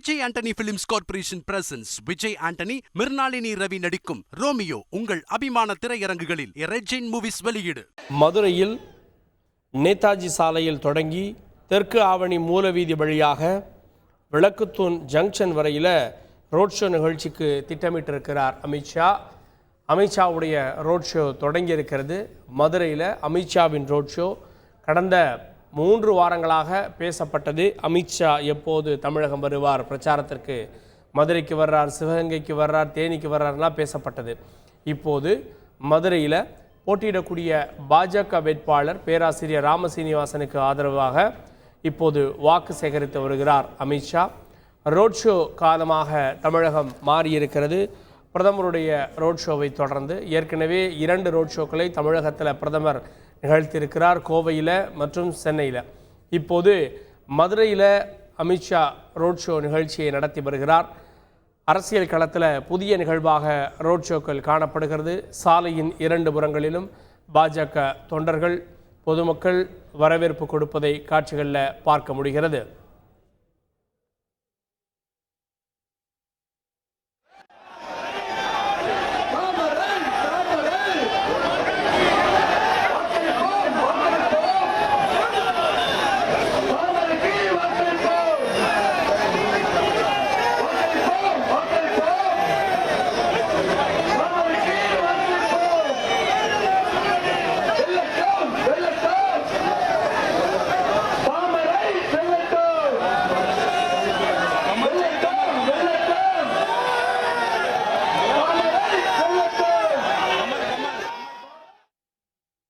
Vijay Antony films corporation presents Vijay Antony, Mrinalini Ravi நடிக்கும் Romeo உங்கள் அபிமான திரையரங்குகளில் ரெட் ஜெயின் மூவிஸ் வெளியீடு. மதுரையில் நேதாஜி சாலையில் தொடங்கி தெற்கு ஆவணி மூலவீதி வழியாக விளக்குத்தூண் ஜங்ஷன் வரையில் ரோட் ஷோ நிகழ்ச்சிக்கு திட்டமிட்டிருக்கிறார் அமித்ஷா. அமித்ஷாவுடைய ரோட் ஷோ தொடங்கி இருக்கிறது. மதுரையில் அமித்ஷாவின் ரோட் ஷோ கடந்த 3 வாரங்களாக பேசப்பட்டது. அமித்ஷா எப்போது தமிழகம் வருவார், பிரச்சாரத்திற்கு மதுரைக்கு வர்றார், சிவகங்கைக்கு வர்றார், தேனிக்கு வர்றார்லாம் பேசப்பட்டது. இப்போது மதுரையில் போட்டியிடக்கூடிய பாஜக வேட்பாளர் பேராசிரியர் ராமசீனிவாசனுக்கு ஆதரவாக இப்போது வாக்கு சேகரித்து வருகிறார் அமித்ஷா. ரோட் ஷோ காலமாக தமிழகம் மாறியிருக்கிறது. பிரதமருடைய ரோட் ஷோவை தொடர்ந்து ஏற்கனவே 2 ரோட் ஷோக்களை தமிழகத்தில் பிரதமர் நிகழ்த்தியிருக்கிறார், கோவையில் மற்றும் சென்னையில். இப்போது மதுரையில் அமித்ஷா ரோட் ஷோ நிகழ்ச்சியை நடத்தி வருகிறார். அரசியல் களத்தில் புதிய நிகழ்வாக ரோட் ஷோக்கள் காணப்படுகிறது. சாலையின் 2 புறங்களிலும் பாஜக தொண்டர்கள், பொதுமக்கள் வரவேற்பு கொடுப்பதை காட்சிகளில் பார்க்க முடிகிறது.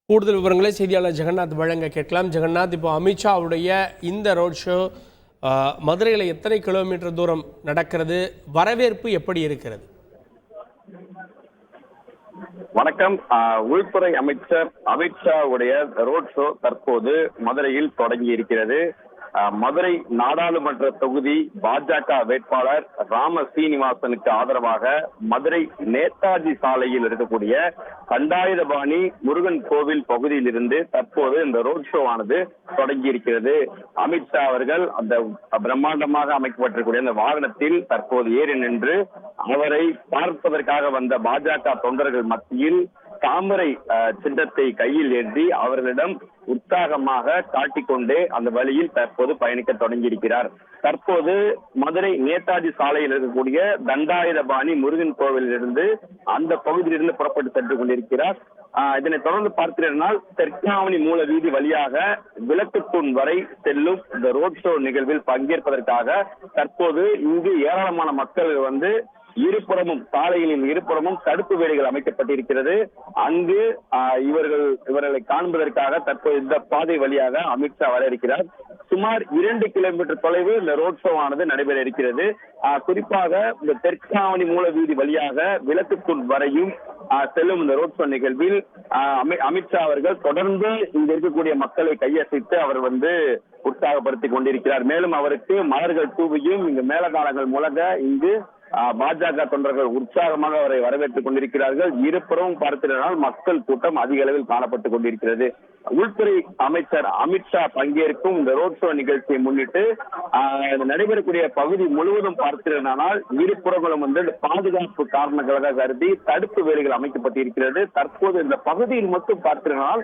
கூடுதல் விவரங்களை செய்தியாளர் ஜெகநாத் வழங்க கேட்கலாம். ஜெகநாத், இப்போ அமித்ஷாவுடைய இந்த ரோட் ஷோ மதுரையில் எத்தனை கிலோமீட்டர் தூரம் நடக்கிறது? வரவேற்பு எப்படி இருக்கிறது? வணக்கம். உள்துறை அமைச்சர் அமித்ஷாவுடைய ரோட் ஷோ தற்போது மதுரையில் தொடங்கி இருக்கிறது. மதுரை நாடாளுமன்ற தொகுதி பாஜக வேட்பாளர் ராம சீனிவாசனுக்கு ஆதரவாக மதுரை நேதாஜி சாலையில் இருக்கக்கூடிய தண்டாயுதபாணி முருகன் கோவில் பகுதியில் இருந்து தற்போது இந்த ரோட் ஷோ ஆனது தொடங்கி இருக்கிறது. அமித்ஷா அவர்கள் அந்த பிரம்மாண்டமாக அமைக்கப்பட்டிருக்கூடிய அந்த வாகனத்தில் தற்போது ஏறி நின்று அவரை பார்ப்பதற்காக வந்த பாஜக தொண்டர்கள் மத்தியில் தாமரை சின்னத்தை கையில் ஏந்தி அவர்களிடம் உற்சாகமாக காட்டிக்கொண்டே அந்த வழியில் தற்போது பயணிக்க தொடங்கியிருக்கிறார். தற்போது மதுரை நேதாஜி சாலையில் இருக்கக்கூடிய தண்டாயுதபாணி முருகன் கோவிலில் இருந்து அந்த பகுதியிலிருந்து புறப்பட்டு சென்று கொண்டிருக்கிறார். இதனை தொடர்ந்து பார்க்கிறனால் தெற்காவணி மூல வீதி வழியாக விளக்குத்தூண் வரை செல்லும் இந்த ரோட் ஷோ நிகழ்வில் பங்கேற்பதற்காக தற்போது இங்கு ஏராளமான மக்கள் வந்து இருபுறமும் சாலைகளின் இருபுறமும் தடுப்பு வேலைகள் அமைக்கப்பட்டிருக்கிறது. அங்கு இவர்களை காண்பதற்காக தற்போது இந்த பாதை வழியாக அமித்ஷா வர இருக்கிறார். சுமார் 2 கிலோமீட்டர் தொலைவு இந்த ரோட் ஷோ ஆனது நடைபெற இருக்கிறது. குறிப்பாக இந்த தெற்காவணி மூல வீதி வழியாக விளக்குத்தூண் வரையும் செல்லும் இந்த ரோட் ஷோ நிகழ்வில் அமித்ஷா அவர்கள் தொடர்ந்து இங்க இருக்கக்கூடிய மக்களை கையசைத்து அவர் வந்து உற்சாகப்படுத்திக் கொண்டிருக்கிறார். மேலும் அவருக்கு மலர்கள் தூவியும் இங்கு மேலதாளங்கள் முழங்க இங்கு பாஜக தொண்டர்கள் உற்சாகமாக அவரை வரவேற்றுக் கொண்டிருக்கிறார்கள். இருபுறமும் பார்த்திருந்தால் மக்கள் கூட்டம் அதிக அளவில் காணப்பட்டுக் கொண்டிருக்கிறது. உள்துறை அமைச்சர் அமித்ஷா பங்கேற்கும் இந்த ரோட் ஷோ நிகழ்ச்சியை முன்னிட்டு நடைபெறக்கூடிய பகுதி முழுவதும் பார்த்திருந்தால் இருபுறங்களும் வந்து பாதுகாப்பு காரணங்களாக கருதி தடுப்பு வேலைகள் அமைக்கப்பட்டிருக்கிறது. தற்போது இந்த பகுதியில் மட்டும் பார்த்திருந்தால்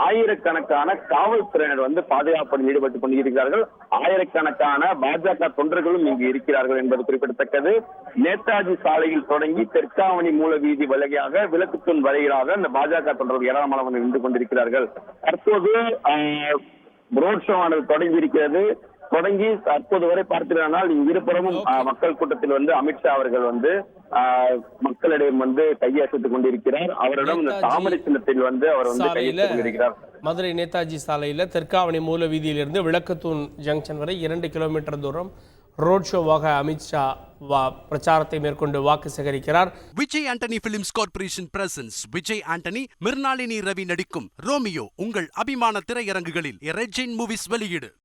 ஆயிரக்கணக்கான காவல்துறையினர் வந்து பாதுகாப்பில் ஈடுபட்டுக் கொண்டிருக்கிறார்கள். ஆயிரக்கணக்கான பாஜக தொண்டர்களும் இங்கு இருக்கிறார்கள் என்பது குறிப்பிடத்தக்கது. நேதாஜி சாலையில் தொடங்கி தெற்காவணி மூல வீதி வழியாக விளக்குத்தூண் வரையிலாக இந்த பாஜக தொண்டர்கள் ஏராளமானவர்கள் நின்று கொண்டிருக்கிறார்கள். தற்போது ரோட் ஷோ ஆனது தொடங்கி இருக்கிறது. தொடங்கி தற்போது வரை பார்த்திருந்தால் இருபுறமும் மக்கள் கூட்டத்தில் வந்து அமித்ஷா அவர்கள் வந்து மக்களிடம் வந்து கையசைத்துக் கொண்டிருக்கிறார். அவரிடம் இந்த தாமரை சின்னத்தில் வந்து அவர் வந்து கையெழுத்துக் கொண்டிருக்கிறார். மதுரை நேதாஜி சாலையில் தெற்காவணி மூல வீதியிலிருந்து விளக்குத்தூண் ஜங்ஷன் வரை 2 கிலோமீட்டர் தூரம் ரோட் ஷோவாக அமித்ஷா பிரச்சாரத்தை மேற்கொண்டு வாக்கு சேகரிக்கிறார். Vijay Antony films corporation presents Vijay Antony, Mrinalini Ravi நடிக்கும் ரோமியோ உங்கள் அபிமான திரையரங்குகளில் ரெட் ஜெயின் மூவிஸ் வெளியீடு.